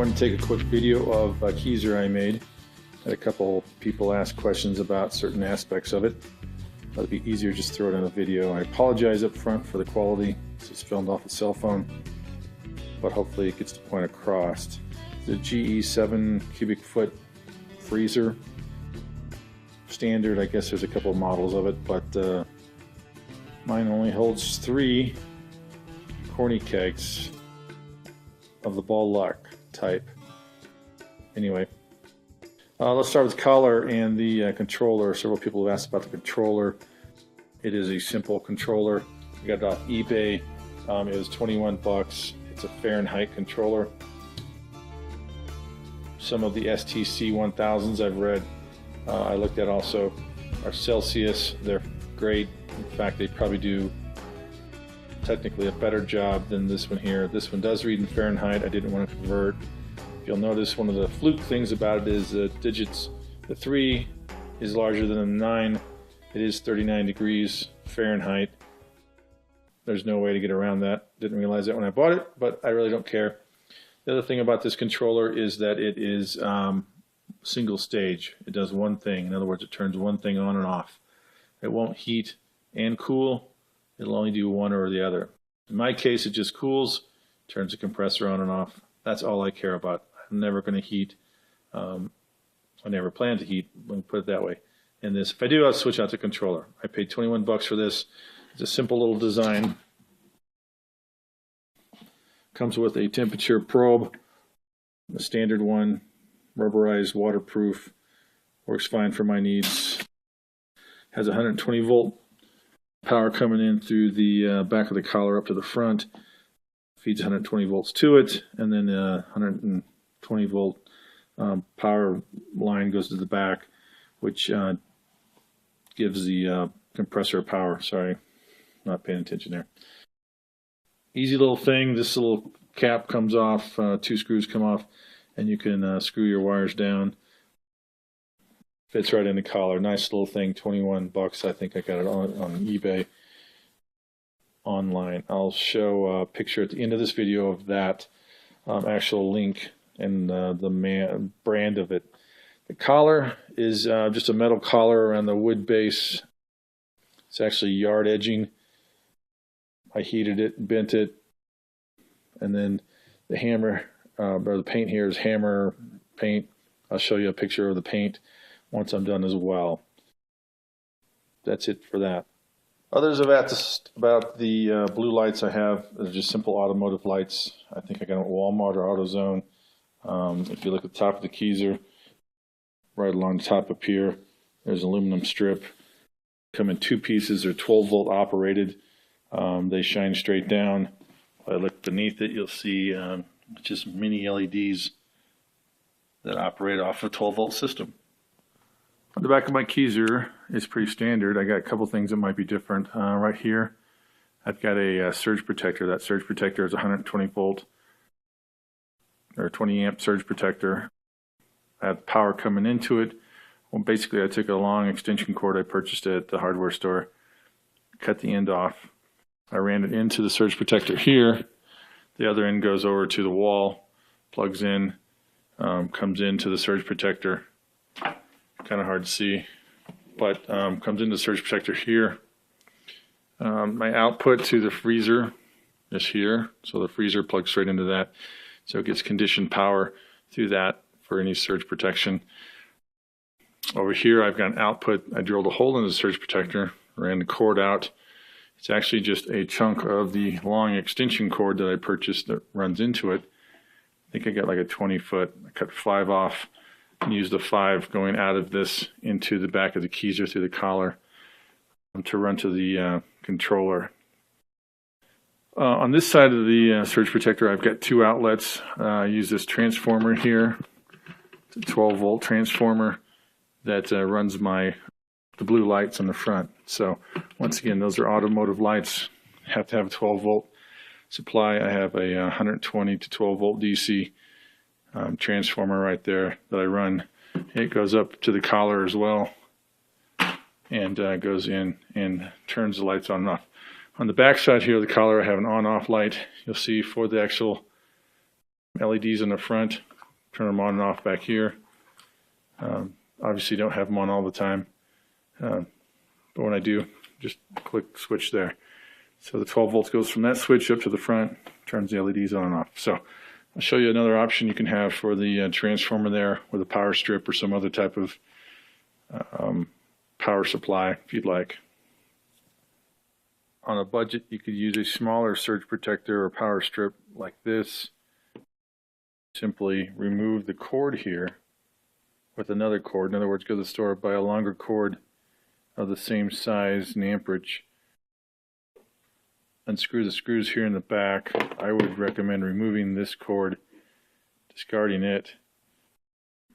wanted to take a quick video of a Keezer I made. Had a couple people ask questions about certain aspects of it. Thought it'd be easier just throw it in a video. I apologize up front for the quality. This is filmed off a cell phone, but hopefully it gets the point across. The GE 7 cubic foot freezer. Standard, I guess there's a couple of models of it, but mine only holds 3 corny kegs of the ball lock type. Anyway, let's start with the collar and the controller. Several people have asked about the controller. It is a simple controller. I got it off eBay. It was 21 bucks. It's a Fahrenheit controller. Some of the STC 1000s I've read, I looked at also, are Celsius. They're great. In fact, they probably do technically a better job than this one here. This one does read in Fahrenheit. I didn't want to convert. You'll notice one of the fluke things about it is the digits. The 3 is larger than the 9. It is 39 degrees Fahrenheit. There's no way to get around that. Didn't realize that when I bought it, but I really don't care. The other thing about this controller is that it is single stage. It does one thing. In other words, it turns one thing on and off. It won't heat and cool. It'll only do one or the other. In my case, it just cools, turns the compressor on and off. That's all I care about. I'm never going to heat. I never plan to heat, let me put it that way. And this, if I do, I'll switch out the controller. I paid 21 bucks for this. It's a simple little design. Comes with a temperature probe, the standard one, rubberized, waterproof, works fine for my needs. Has 120 volt power coming in through the back of the collar up to the front. Feeds 120 volts to it, and then 120 volt power line goes to the back, which gives the compressor power. Sorry, not paying attention there. Easy little thing. This little cap comes off, 2 screws come off, and you can screw your wires down. Fits right in the collar. Nice little thing, 21 bucks. I think I got it on eBay online. I'll show a picture at the end of this video of that actual link and the brand of it. The collar is just a metal collar around the wood base. It's actually yard edging. I heated it, bent it, and then the hammer, or the paint here is hammer paint. I'll show you a picture of the paint once I'm done as well. That's it for that. Others have asked about the blue lights I have. They're just simple automotive lights. I think I got them at Walmart or AutoZone. If you look at the top of the Keezer, right along the top up here, there's an aluminum strip. Come in 2 pieces. They're 12 volt operated. They shine straight down. If I look beneath it, you'll see just mini LEDs that operate off a 12 volt system. On the back of my Keezer is pretty standard. I got a couple things that might be different. Right here, I've got a surge protector. That surge protector is 120 volt or 20 amp surge protector. I have power coming into it. Well, basically, I took a long extension cord I purchased at the hardware store, cut the end off. I ran it into the surge protector here. The other end goes over to the wall, plugs in, comes into the surge protector. Kind of hard to see, but comes into the surge protector here. My output to the freezer is here, so the freezer plugs straight into that, so it gets conditioned power through that for any surge protection. Over here I've got an output. I drilled a hole in the surge protector, ran the cord out. It's actually just a chunk of the long extension cord that I purchased that runs into it. I think I got like a 20 foot. I cut 5 off and used the 5 going out of this into the back of the Keezer through the collar to run to the controller. On this side of the surge protector, I've got 2 outlets. I use this transformer here. It's a 12 volt transformer that runs the blue lights on the front. So once again, those are automotive lights. Have to have a 12 volt supply. I have a 120 to 12 volt DC transformer right there that I run. It goes up to the collar as well and goes in and turns the lights on and off. On the back side here of the collar, I have an on-off light. You'll see for the actual LEDs in the front. turn them on and off back here. Obviously don't have them on all the time, but when I do, just click switch there. So the 12 volts goes from that switch up to the front, turns the LEDs on and off. So I'll show you another option you can have for the transformer there with a power strip or some other type of power supply if you'd like. On a budget, you could use a smaller surge protector or power strip like this. Simply remove the cord here with another cord. In other words, go to the store, buy a longer cord of the same size and amperage. Unscrew the screws here in the back. I would recommend removing this cord, discarding it,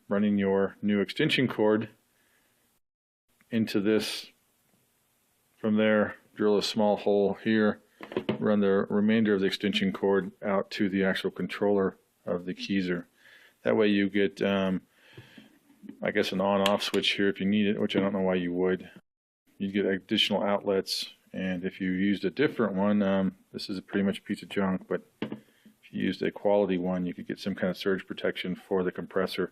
running your new extension cord into this. From there, drill a small hole here, run the remainder of the extension cord out to the actual controller of the Keezer. That way you get, I guess, an on-off switch here if you need it, which I don't know why you would. You get additional outlets, and if you used a different one, this is pretty much a piece of junk, but if you used a quality one, you could get some kind of surge protection for the compressor.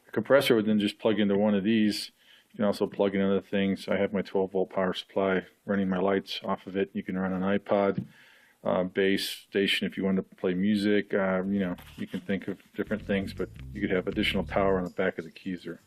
The compressor would then just plug into one of these. You can also plug in other things. I have my 12-volt power supply running my lights off of it. You can run an iPod, bass station if you want to play music. You know, you can think of different things, but you could have additional power on the back of the Keezer.